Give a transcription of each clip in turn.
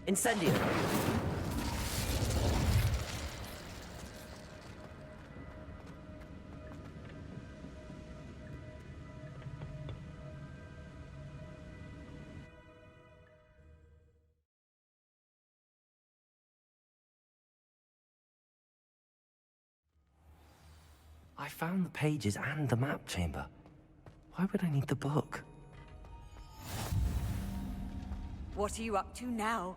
Incendio! I found the pages and the map chamber. Why would I need the book? What are you up to now?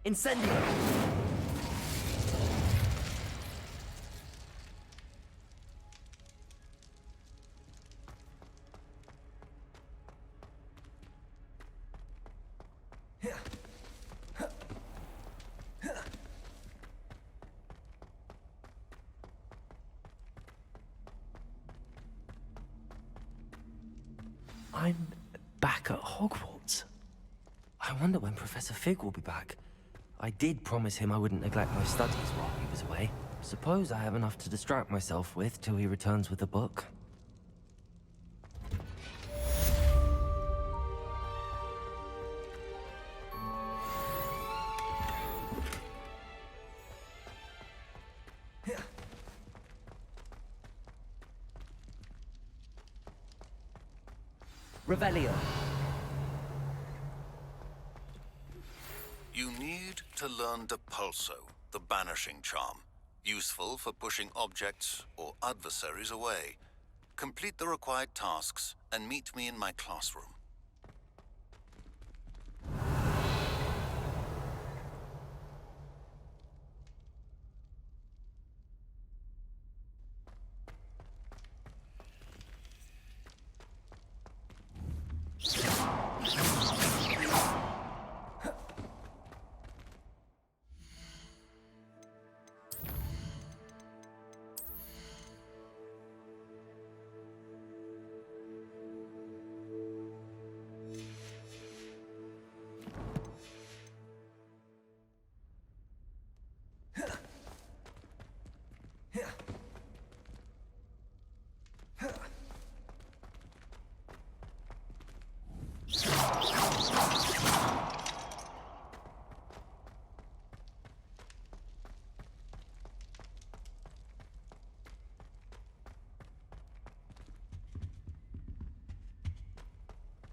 Incendio! I'm back at Hogwarts. I wonder when Professor Fig will be back. I did promise him I wouldn't neglect my studies while he was away. Suppose I have enough to distract myself with till he returns with the book. Revelio. You need to learn Depulso, the banishing charm. Useful for pushing objects or adversaries away. Complete the required tasks and meet me in my classroom.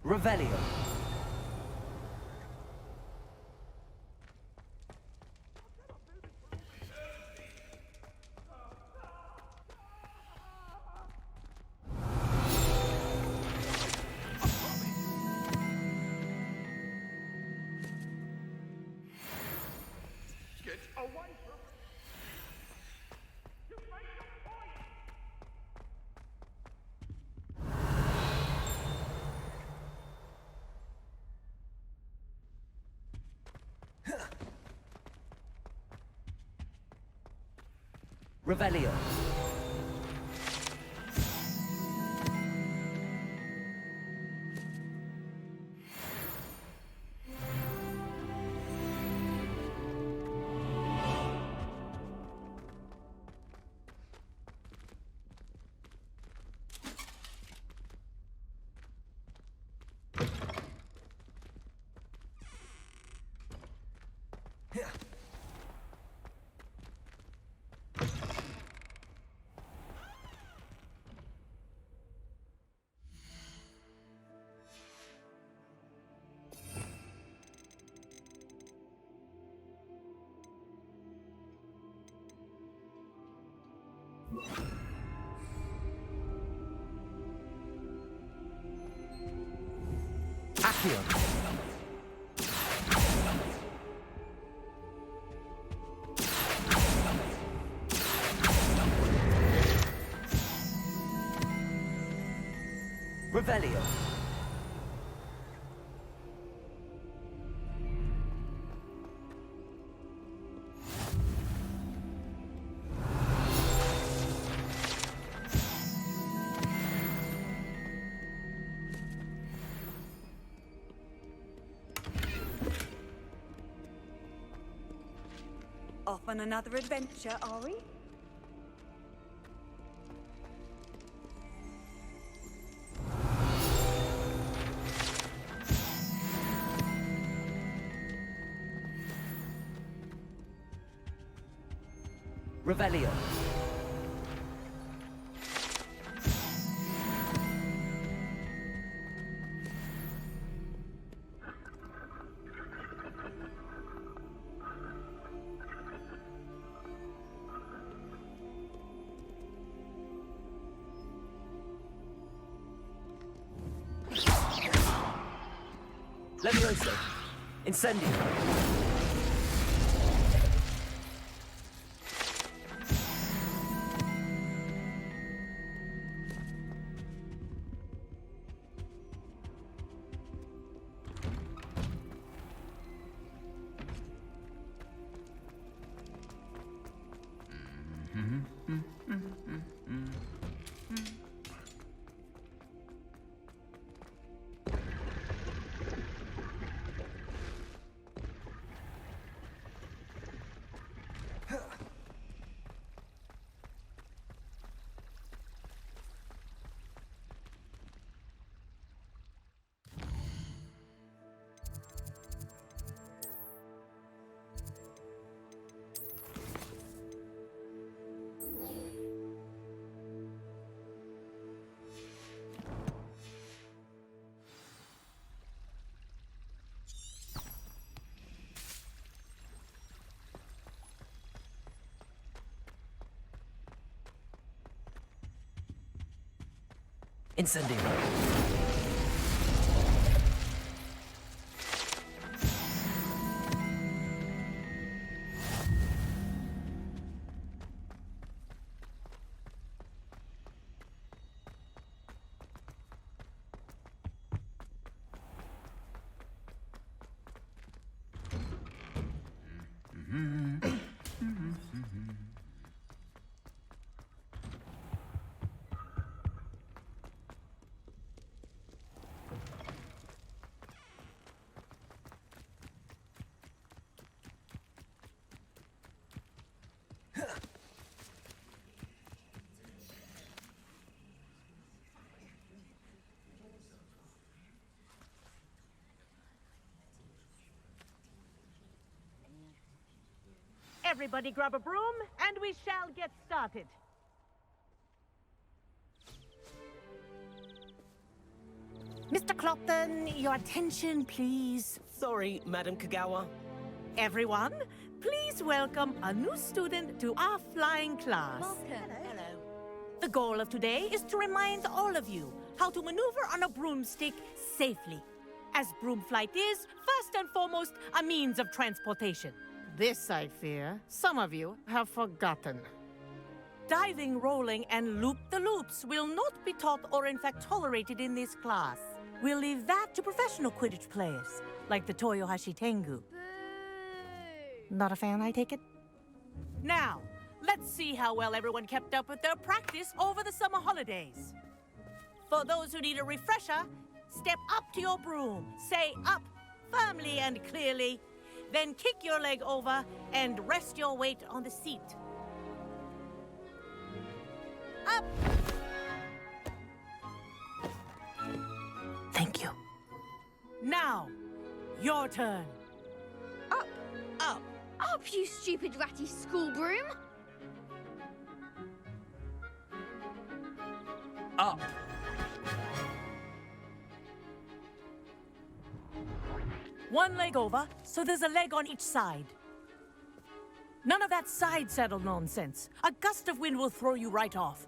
Revelio. Get away from me! You made your point! Revelio. Accio. Revelio. Off on another adventure, are we? Revelio. Levioso. Incendio. Incendio. Everybody grab a broom, and we shall get started. Mr. Clopton, your attention, please. Sorry, Madam Kagawa. Everyone, please welcome a new student to our flying class. Hello. The goal of today is to remind all of you how to maneuver on a broomstick safely, as broom flight is, first and foremost, a means of transportation. This, I fear, some of you have forgotten. Diving, rolling, and loop-the-loops will not be taught or in fact tolerated in this class. We'll leave that to professional Quidditch players, like the Toyohashi Tengu. Not a fan, I take it? Now, let's see how well everyone kept up with their practice over the summer holidays. For those who need a refresher, step up to your broom, say up firmly and clearly, then kick your leg over and rest your weight on the seat. Up! Thank you. Now, your turn. Up, Up. up, you stupid ratty school broom! Up. One leg over, so there's a leg on each side. None of that side saddle nonsense. A gust of wind will throw you right off.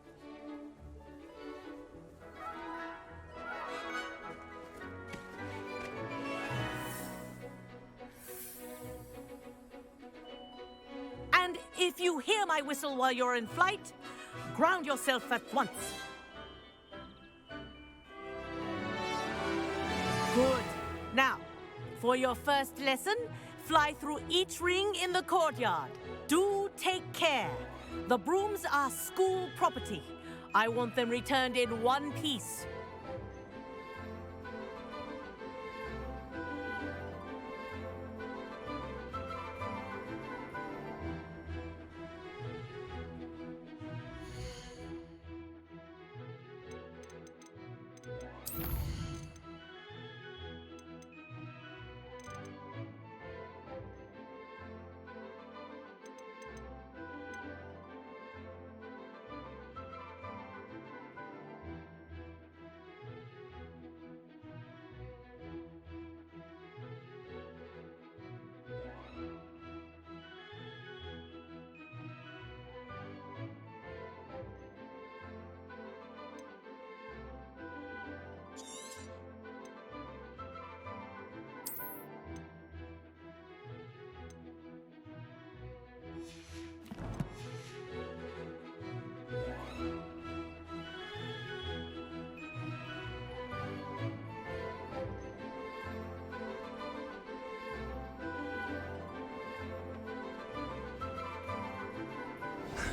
If you hear my whistle while you're in flight, ground yourself at once. Good. Now, for your first lesson, fly through each ring in the courtyard. Do take care. The brooms are school property. I want them returned in one piece.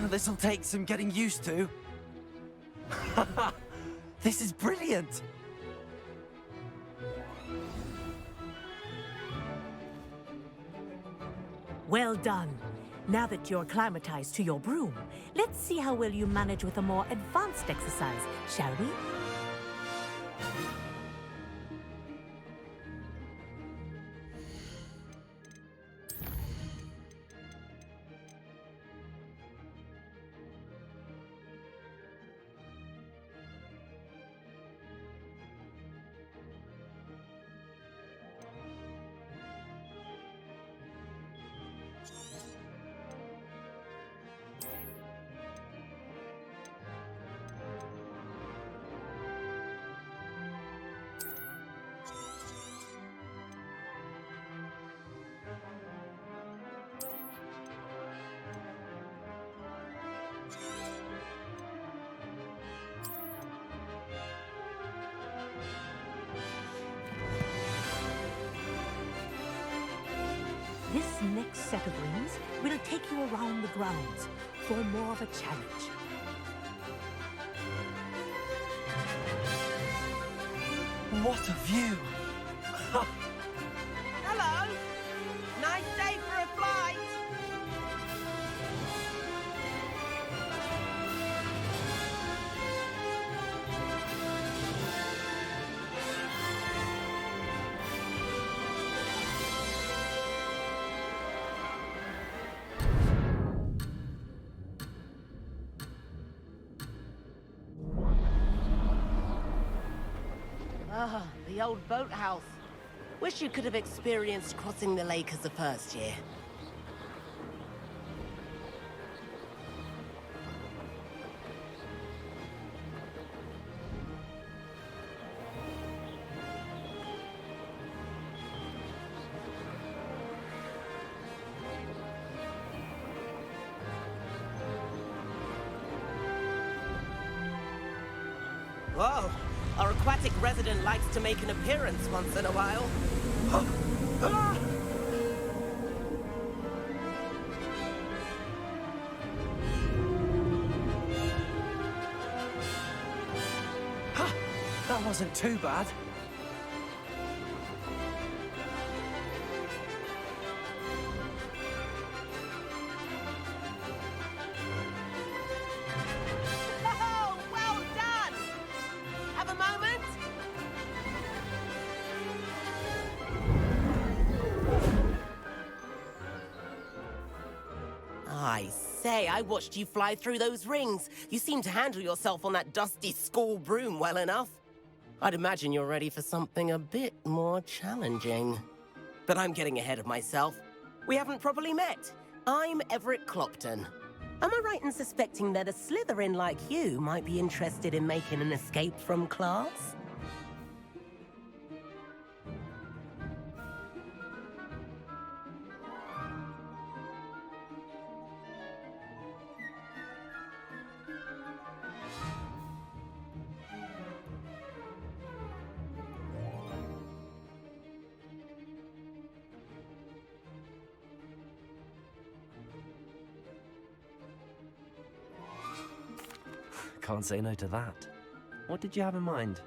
This'll take some getting used to. This is brilliant! Well done. Now that you're acclimatized to your broom, let's see how well you manage with a more advanced exercise, shall we? This next set of rings will take you around the grounds for more of a challenge. What a view! Hello! Nice day for a flight! Ah, the old boathouse. Wish you could have experienced crossing the lake as the first year. Whoa! Our aquatic resident likes to make an appearance once in a while. That wasn't too bad. Oh, well done! Have a moment? I say, I watched you fly through those rings. You seem to handle yourself on that dusty school broom well enough. I'd imagine you're ready for something a bit more challenging. But I'm getting ahead of myself. We haven't properly met. I'm Everett Clopton. Am I right in suspecting that a Slytherin like you might be interested in making an escape from class? Can't say no to that. What did you have in mind?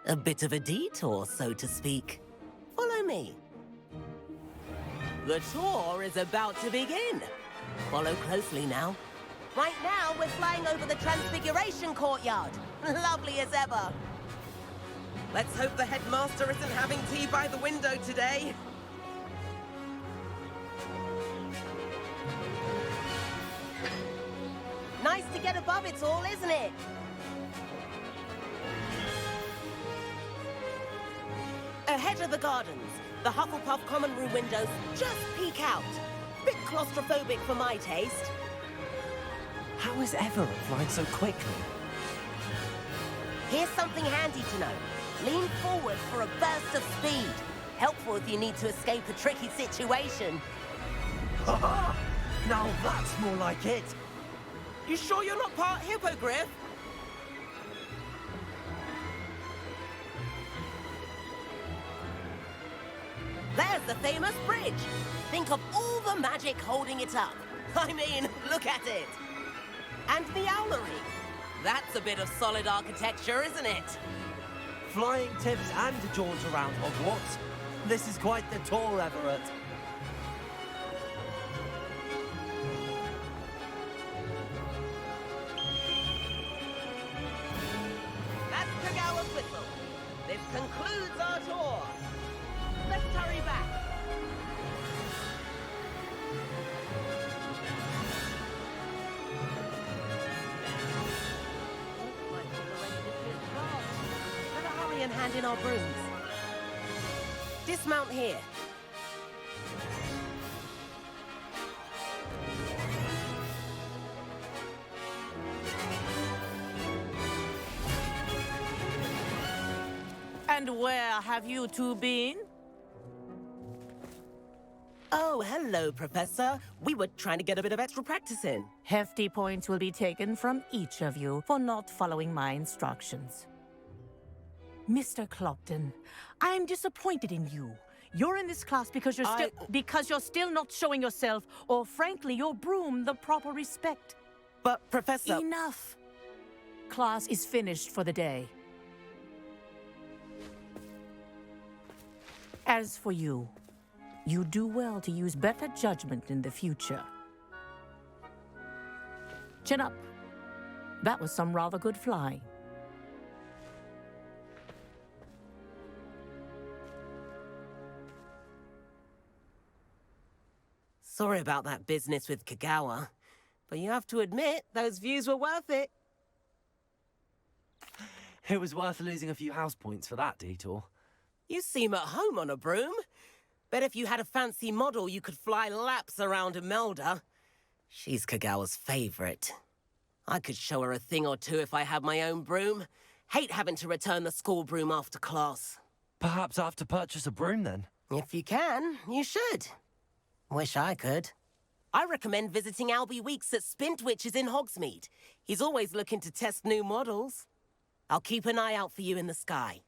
A bit of a detour, so to speak. Follow me. The tour is about to begin. Follow closely now. Right now, we're flying over the Transfiguration Courtyard. Lovely as ever. Let's hope the headmaster isn't having tea by the window today. Nice to get above it all, isn't it? Ahead of the gardens, the Hufflepuff common room windows just peek out. Bit claustrophobic for my taste. How is Everett flying so quickly? Here's something handy to know. Lean forward for a burst of speed. Helpful if you need to escape a tricky situation. Now that's more like it. You sure you're not part hippogriff? There's the famous bridge. Think of all the magic holding it up. I mean, look at it. And the owlery. That's a bit of solid architecture, isn't it? Flying tips and a jaunt around Hogwarts. This is quite the tour, Everett. That's Kagawa's whistle. This concludes our tour. Let's hurry back. Better hurry and hand in our brooms. Dismount here. And where have you two been? Oh, hello, Professor. We were trying to get a bit of extra practice in. Hefty points will be taken from each of you for not following my instructions. Mr. Clopton, I'm disappointed in you. You're in this class because you're still not showing yourself, or frankly, your broom, the proper respect. But, Professor... Enough. Class is finished for the day. As for you, you do well to use better judgment in the future. Chin up. That was some rather good flying. Sorry about that business with Kagawa, but you have to admit, those views were worth it. It was worth losing a few house points for that detour. You seem at home on a broom. Bet if you had a fancy model, you could fly laps around Imelda. She's Kagawa's favorite. I could show her a thing or two if I had my own broom. Hate having to return the school broom after class. Perhaps I have to purchase a broom then. If you can, you should. Wish I could. I recommend visiting Albie Weeks at Spintwitches in Hogsmeade. He's always looking to test new models. I'll keep an eye out for you in the sky.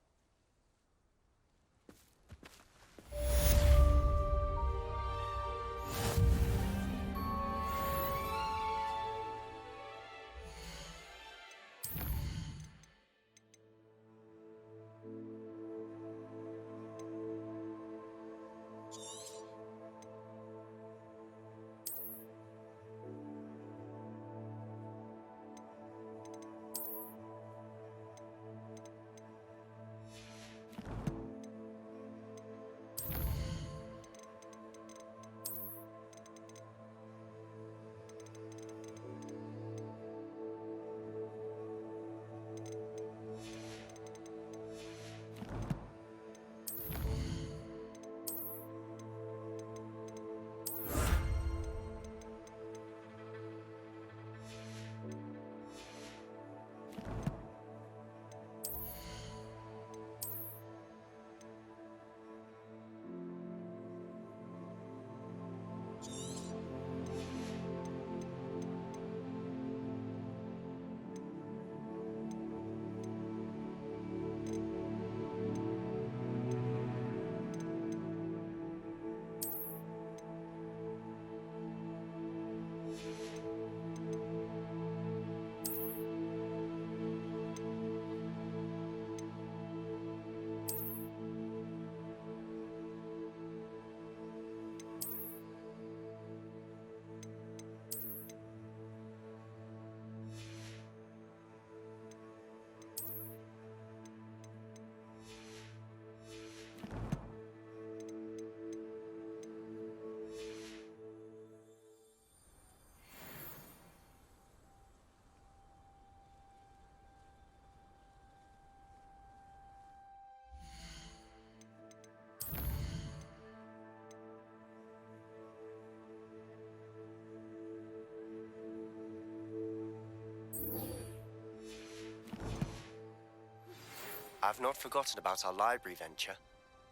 I've not forgotten about our library venture.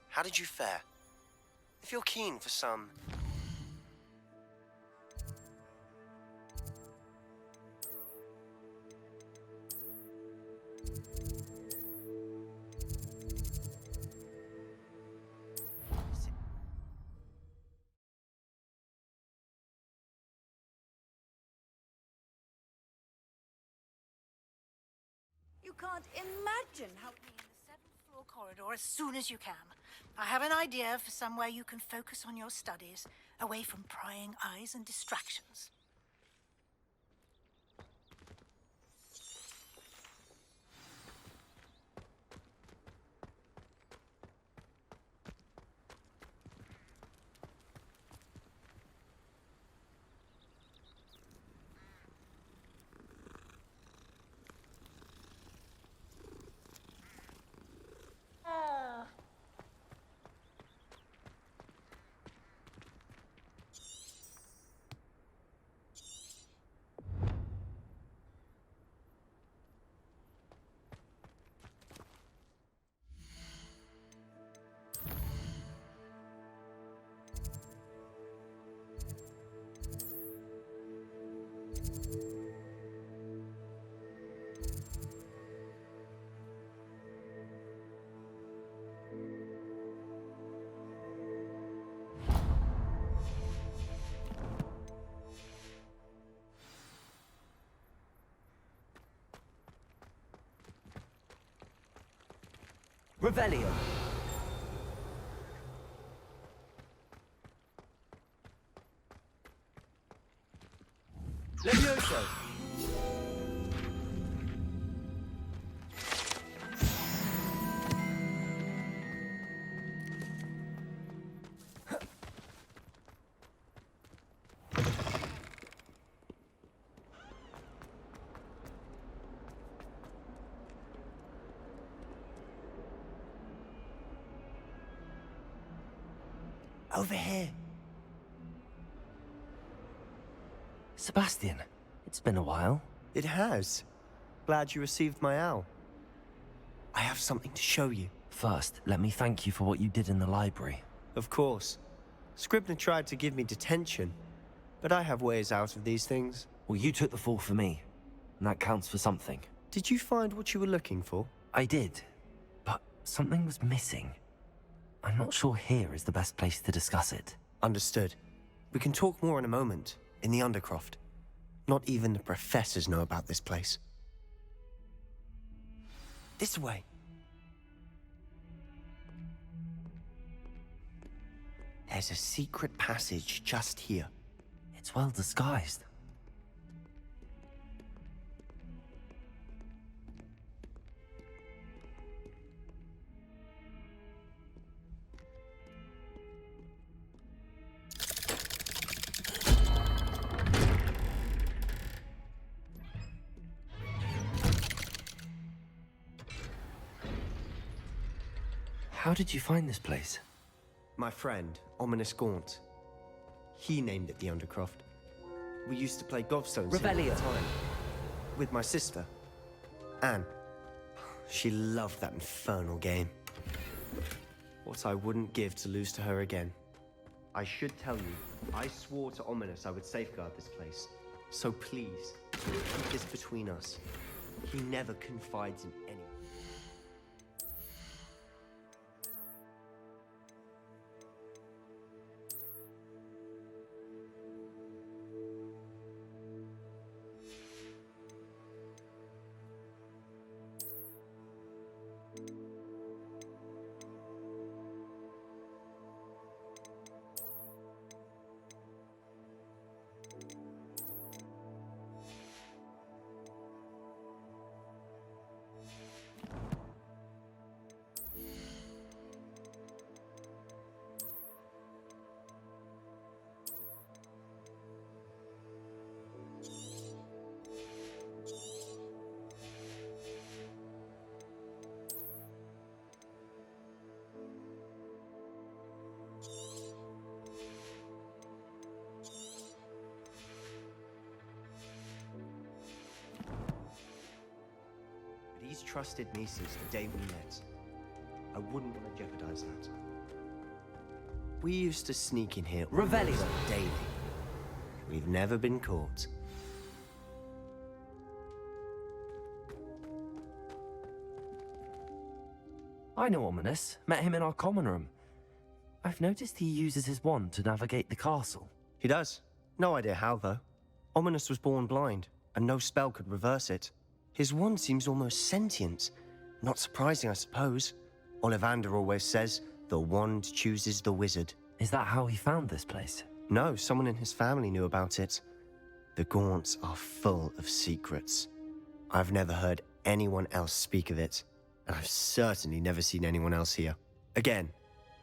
How did you fare? If you're keen for some... You can't imagine how... In the 7th floor corridor as soon as you can. I have an idea for somewhere you can focus on your studies, away from prying eyes and distractions. Revelio. Levioso. Over here. Sebastian, it's been a while. It has. Glad you received my owl. I have something to show you. First, let me thank you for what you did in the library. Of course. Scribner tried to give me detention, but I have ways out of these things. Well, you took the fall for me, and that counts for something. Did you find what you were looking for? I did, but something was missing. I'm not sure here is the best place to discuss it. Understood. We can talk more in a moment, in the Undercroft. Not even the professors know about this place. This way. There's a secret passage just here. It's well disguised. How did you find this place? My friend, Ominous Gaunt. He named it the Undercroft. We used to play gobstones here all the time. With my sister, Anne. She loved that infernal game. What I wouldn't give to lose to her again. I should tell you, I swore to Ominous I would safeguard this place. So please, keep this between us. He never confides in anyone. He's trusted me since the day we met. I wouldn't want to jeopardize that. We used to sneak in here Revelio. almost daily. We've never been caught. I know Ominous. Met him in our common room. I've noticed he uses his wand to navigate the castle. He does. No idea how, though. Ominous was born blind, and no spell could reverse it. His wand seems almost sentient. Not surprising, I suppose. Ollivander always says, the wand chooses the wizard. Is that how he found this place? No, someone in his family knew about it. The Gaunts are full of secrets. I've never heard anyone else speak of it, and I've certainly never seen anyone else here. Again,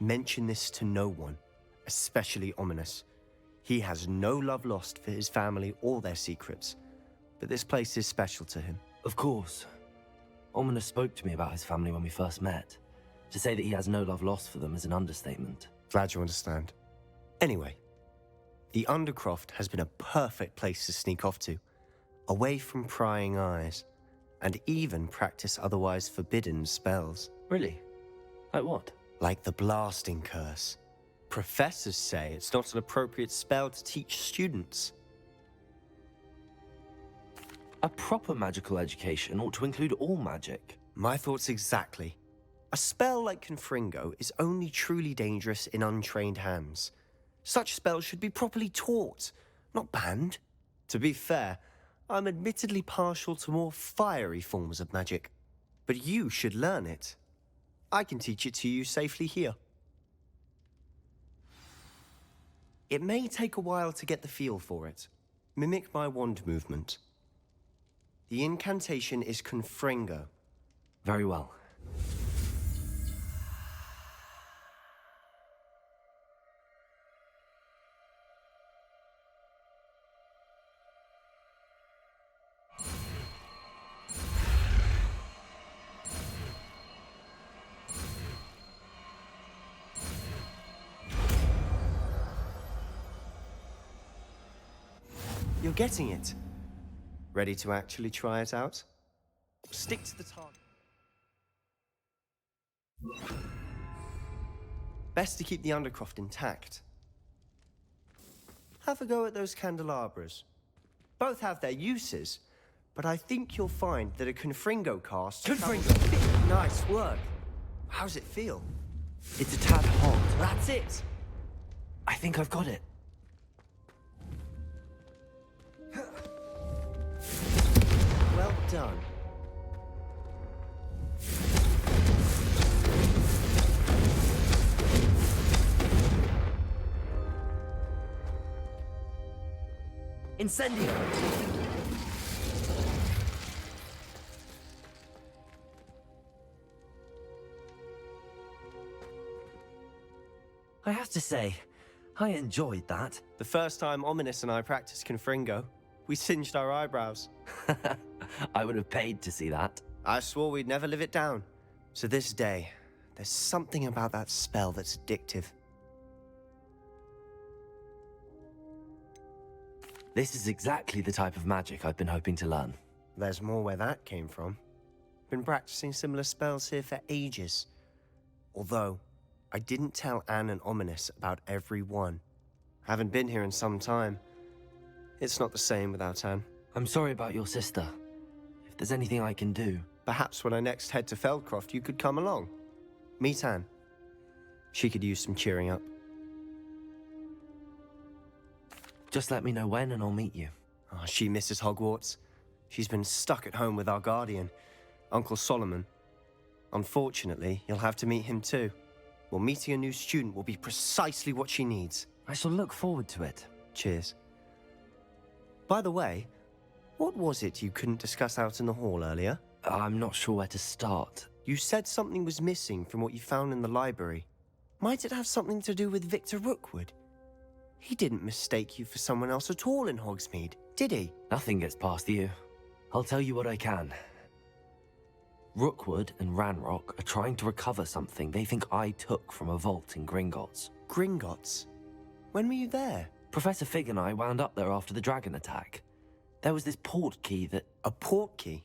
mention this to no one, especially Ominous. He has no love lost for his family or their secrets, but this place is special to him. Of course. Ominous spoke to me about his family when we first met. To say that he has no love lost for them is an understatement. Glad you understand. Anyway, the Undercroft has been a perfect place to sneak off to, away from prying eyes, and even practice otherwise forbidden spells. Really? Like what? Like the blasting curse. Professors say it's not an appropriate spell to teach students. A proper magical education ought to include all magic. My thoughts exactly. A spell like Confringo is only truly dangerous in untrained hands. Such spells should be properly taught, not banned. To be fair, I'm admittedly partial to more fiery forms of magic, but you should learn it. I can teach it to you safely here. It may take a while to get the feel for it. Mimic my wand movement. The incantation is Confringo. Very well. You're getting it. Ready to actually try it out? Stick to the target. Best to keep the Undercroft intact. Have a go at those candelabras. Both have their uses, but I think you'll find that a Confringo cast... Confringo! Nice work. How's it feel? It's a tad hot. That's it! I think I've got it. Well done. Incendio! I have to say, I enjoyed that. The first time Ominous and I practiced Confringo, we singed our eyebrows. I would have paid to see that. I swore we'd never live it down. To this day, there's something about that spell that's addictive. This is exactly the type of magic I've been hoping to learn. There's more where that came from. Been practicing similar spells here for ages. Although, I didn't tell Anne and Ominous about every one. Haven't been here in some time. It's not the same without Anne. I'm sorry about your sister. If there's anything I can do... Perhaps when I next head to Feldcroft, you could come along. Meet Anne. She could use some cheering up. Just let me know when and I'll meet you. Oh, she misses Hogwarts. She's been stuck at home with our guardian, Uncle Solomon. Unfortunately, you'll have to meet him too. Well, meeting a new student will be precisely what she needs. I shall look forward to it. Cheers. By the way, what was it you couldn't discuss out in the hall earlier? I'm not sure where to start. You said something was missing from what you found in the library. Might it have something to do with Victor Rookwood? He didn't mistake you for someone else at all in Hogsmeade, did he? Nothing gets past you. I'll tell you what I can. Rookwood and Ranrock are trying to recover something they think I took from a vault in Gringotts. Gringotts? When were you there? Professor Fig and I wound up there after the dragon attack. There was this port key that... A port key?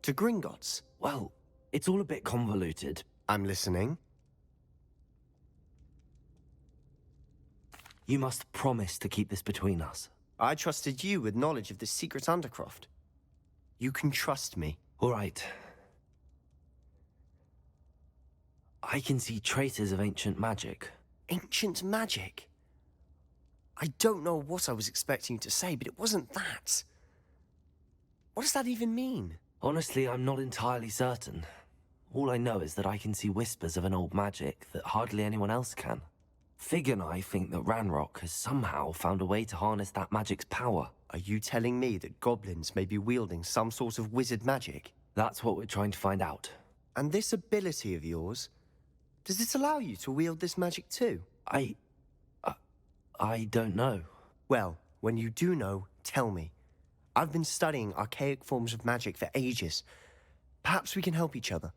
To Gringotts? Well, it's all a bit convoluted, I'm listening. You must promise to keep this between us. I trusted you with knowledge of the secret Undercroft. You can trust me. All right. I can see traces of ancient magic. Ancient magic? I don't know what I was expecting you to say, but it wasn't that. What does that even mean? Honestly, I'm not entirely certain. All I know is that I can see whispers of an old magic that hardly anyone else can. Fig and I think that Ranrock has somehow found a way to harness that magic's power. Are you telling me that goblins may be wielding some sort of wizard magic? That's what we're trying to find out. And this ability of yours, does it allow you to wield this magic too? I don't know. Well, when you do know, tell me. I've been studying archaic forms of magic for ages. Perhaps we can help each other.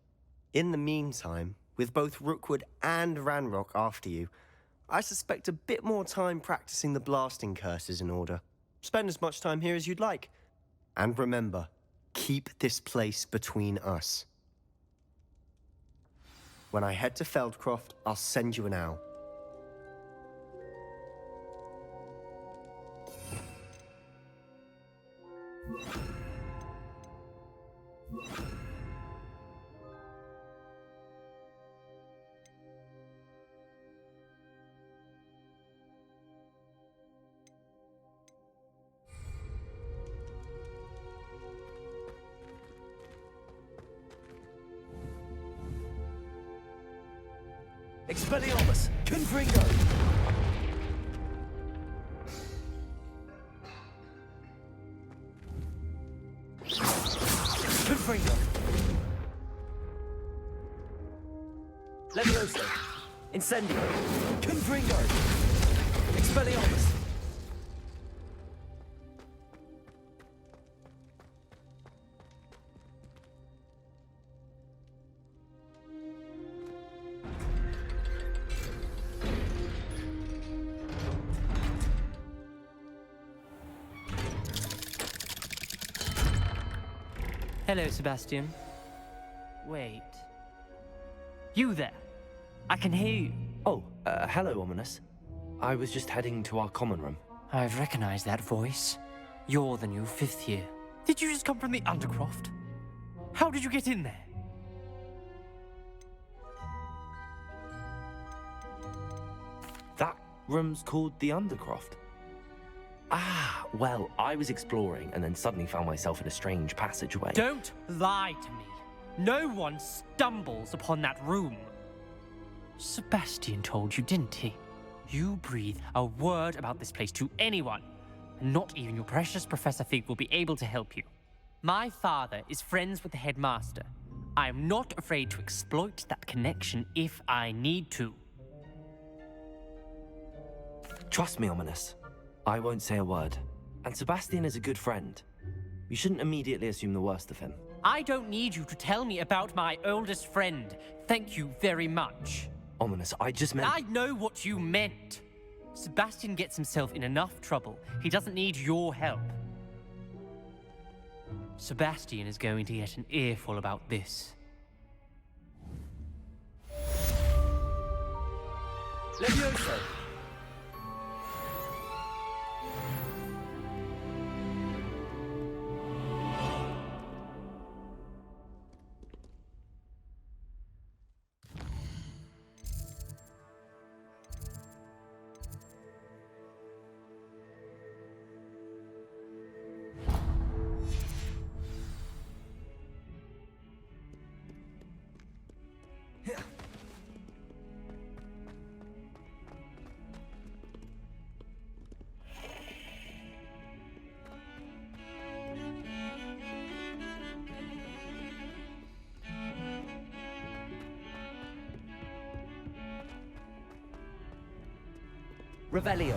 In the meantime, with both Rookwood and Ranrock after you, I suspect a bit more time practicing the blasting curse is in order. Spend as much time here as you'd like. And remember, keep this place between us. When I head to Feldcroft, I'll send you an owl. Expelliarmus! Confringo! Confringo! Levioso! Incendio! Confringo! Expelliarmus! Hello, Sebastian. Wait. You there? I can hear you. Oh, hello, Ominous. I was just heading to our common room. I've recognized that voice. You're the new 5th year. Did you just come from the Undercroft? How did you get in there? That room's called the Undercroft. Ah, well, I was exploring and then suddenly found myself in a strange passageway. Don't lie to me. No one stumbles upon that room. Sebastian told you, didn't he? You breathe a word about this place to anyone, and not even your precious Professor Fig will be able to help you. My father is friends with the headmaster. I am not afraid to exploit that connection if I need to. Trust me, Ominous. I won't say a word. And Sebastian is a good friend. You shouldn't immediately assume the worst of him. I don't need you to tell me about my oldest friend. Thank you very much. Ominous, I just meant... I know what you meant. Sebastian gets himself in enough trouble. He doesn't need your help. Sebastian is going to get an earful about this. Levioso! Revelio.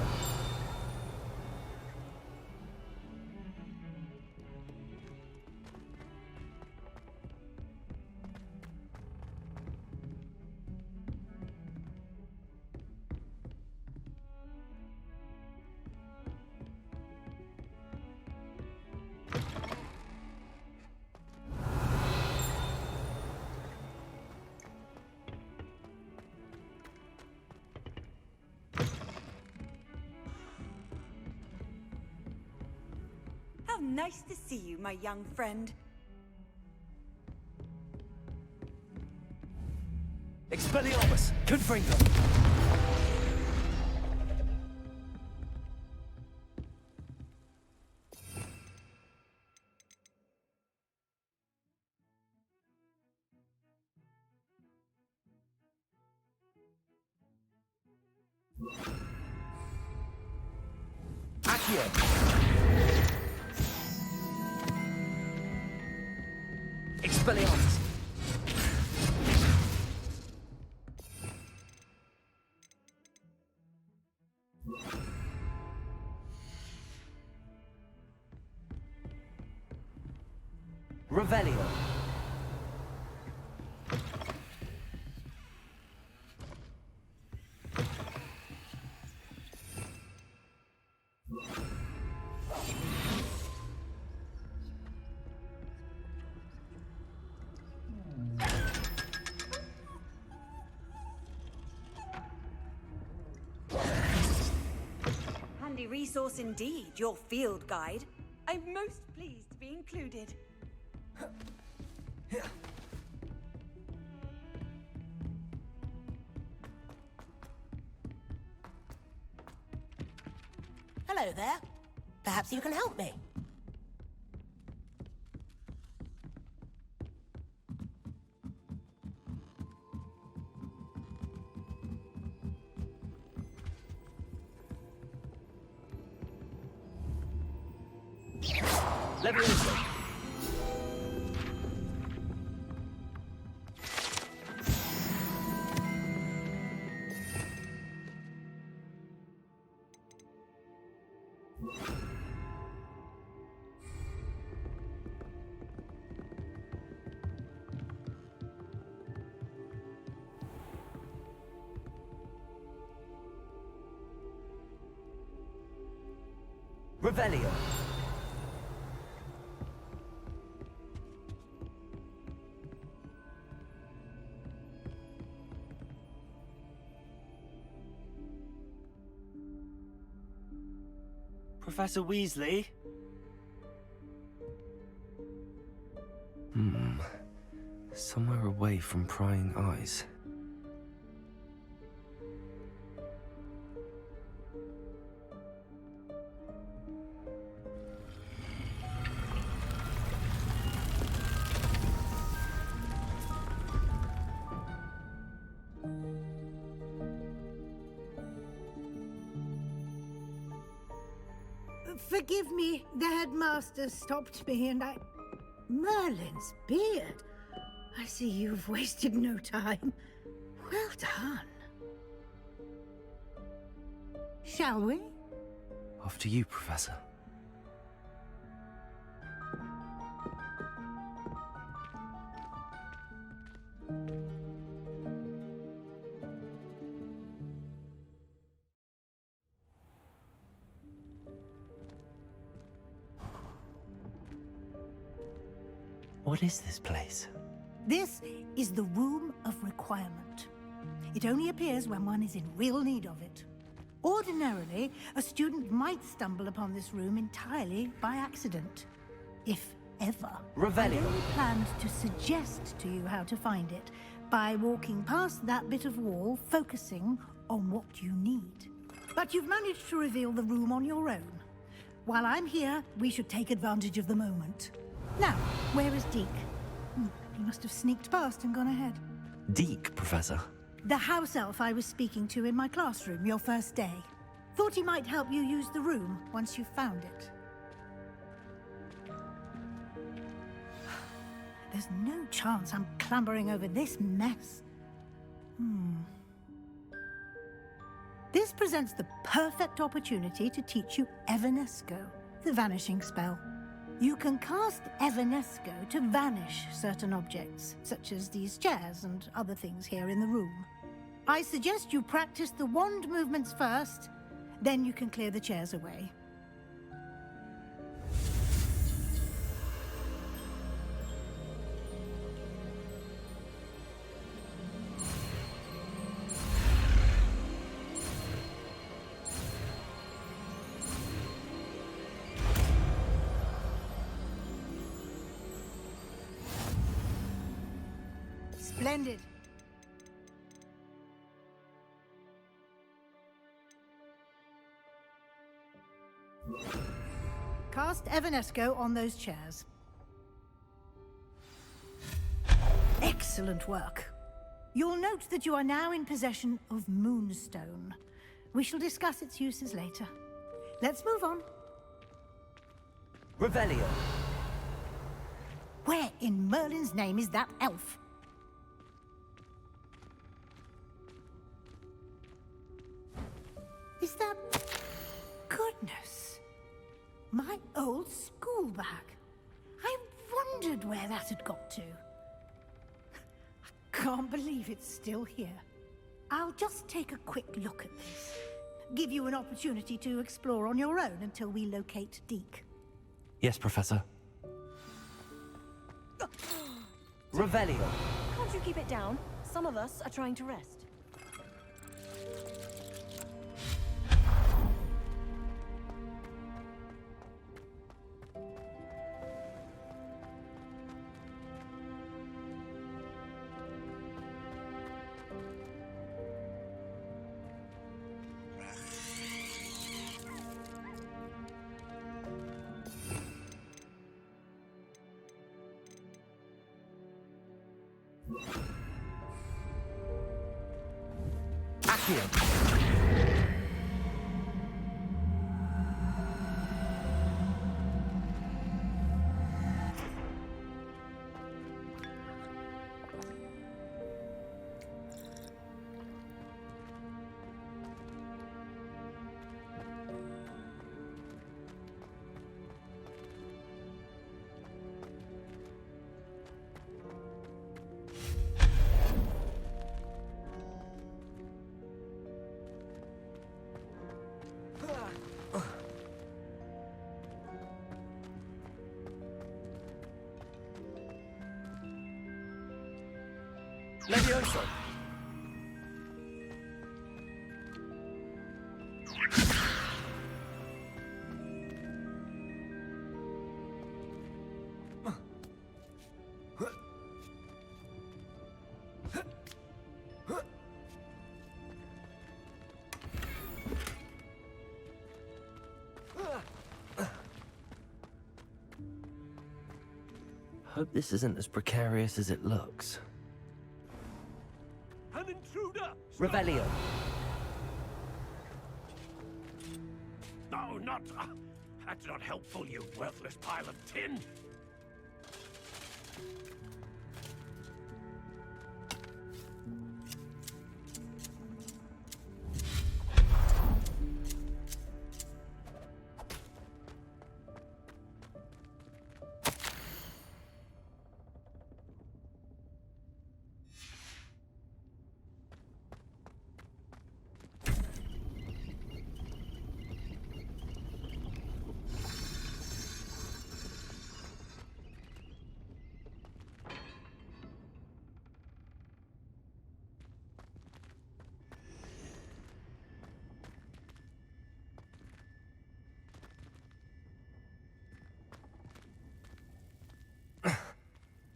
Nice to see you, my young friend. Expelliarmus! Confringo! Accio! Expelliarmus! Revelio! Handy resource indeed, your field guide. I'm most pleased to be included. Hello there. Perhaps you can help me. Levioso! Revelio! Professor Weasley? Somewhere away from prying eyes. Forgive me, the headmaster stopped me and I... Merlin's beard. I see you've wasted no time. Well done. Shall we? After you, Professor. What is this place? This is the Room of Requirement. It only appears when one is in real need of it. Ordinarily, a student might stumble upon this room entirely by accident. If ever. Revelio. I only planned to suggest to you how to find it by walking past that bit of wall, focusing on what you need. But you've managed to reveal the room on your own. While I'm here, we should take advantage of the moment. Now, where is Deke? He must have sneaked past and gone ahead. Deke, Professor. The house elf I was speaking to in my classroom your first day. Thought he might help you use the room once you found it. There's no chance I'm clambering over this mess. This presents the perfect opportunity to teach you Evanesco, the vanishing spell. You can cast Evanesco to vanish certain objects, such as these chairs and other things here in the room. I suggest you practice the wand movements first, then you can clear the chairs away. Splendid. Cast Evanesco on those chairs. Excellent work. You'll note that you are now in possession of Moonstone. We shall discuss its uses later. Let's move on. Revelio. Where in Merlin's name is that elf? Is that... Goodness. My old school bag. I wondered where that had got to. I can't believe it's still here. I'll just take a quick look at this. Give you an opportunity to explore on your own until we locate Deke. Yes, Professor. Revelio. Can't you keep it down? Some of us are trying to rest. Levioso. Hope this isn't as precarious as it looks. An intruder! Revelio. No, not... that's not helpful, you worthless pile of tin!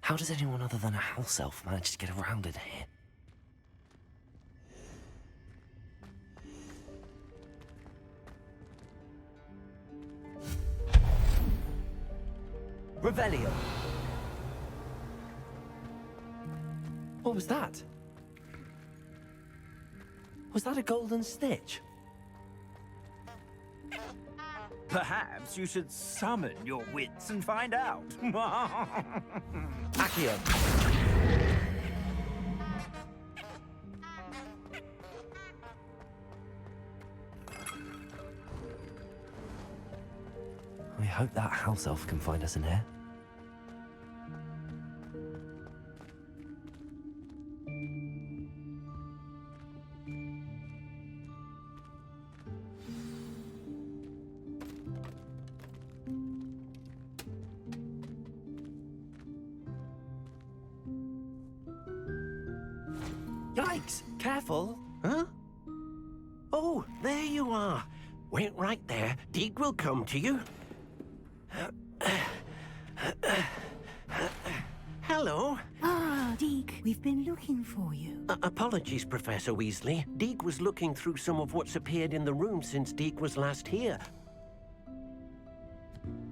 How does anyone other than a house elf manage to get around in here? Revelio. What was that? Was that a golden stitch? Perhaps you should summon your wits and find out. Accio. I hope that house elf can find us in here. Yikes! Careful! Huh? Oh, there you are. Wait right there. Deke will come to you. Hello. Ah, Deke, we've been looking for you. Apologies, Professor Weasley. Deke was looking through some of what's appeared in the room since Deke was last here.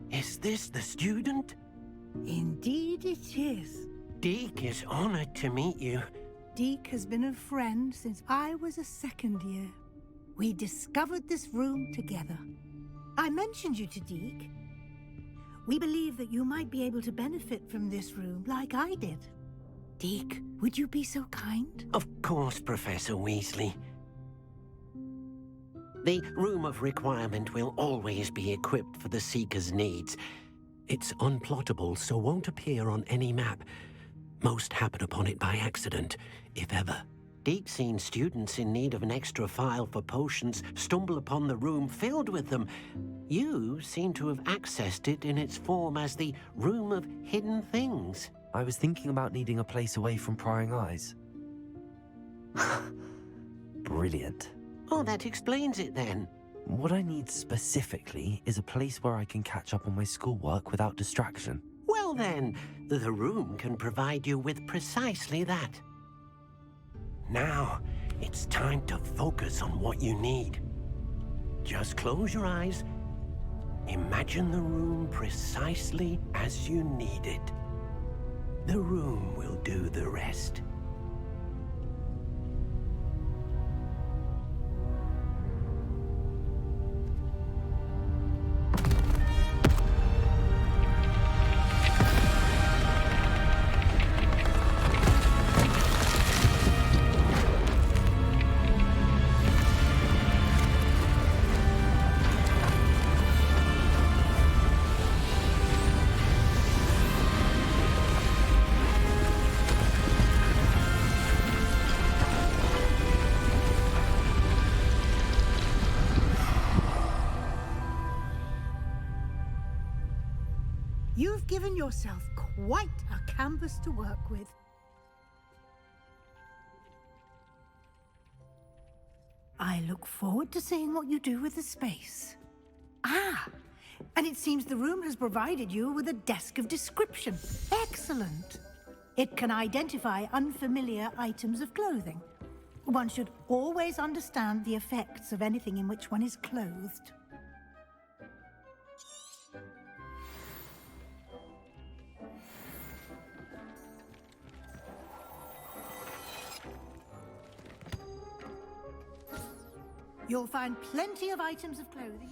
Is this the student? Indeed it is. Deke is honored to meet you. Deke has been a friend since I was a second year. We discovered this room together. I mentioned you to Deke. We believe that you might be able to benefit from this room like I did. Deke, would you be so kind? Of course, Professor Weasley. The Room of Requirement will always be equipped for the Seeker's needs. It's unplottable, so won't appear on any map. Most happen upon it by accident, if ever. Deke's seen students in need of an extra file for potions stumble upon the room filled with them. You seem to have accessed it in its form as the Room of Hidden Things. I was thinking about needing a place away from prying eyes. Brilliant. Oh, that explains it then. What I need specifically is a place where I can catch up on my schoolwork without distraction. Well then, the room can provide you with precisely that. Now, it's time to focus on what you need. Just close your eyes. Imagine the room precisely as you need it. The room will do the rest. You've given yourself quite a canvas to work with. I look forward to seeing what you do with the space. Ah, and it seems the room has provided you with a desk of description. Excellent. It can identify unfamiliar items of clothing. One should always understand the effects of anything in which one is clothed. You'll find plenty of items of clothing.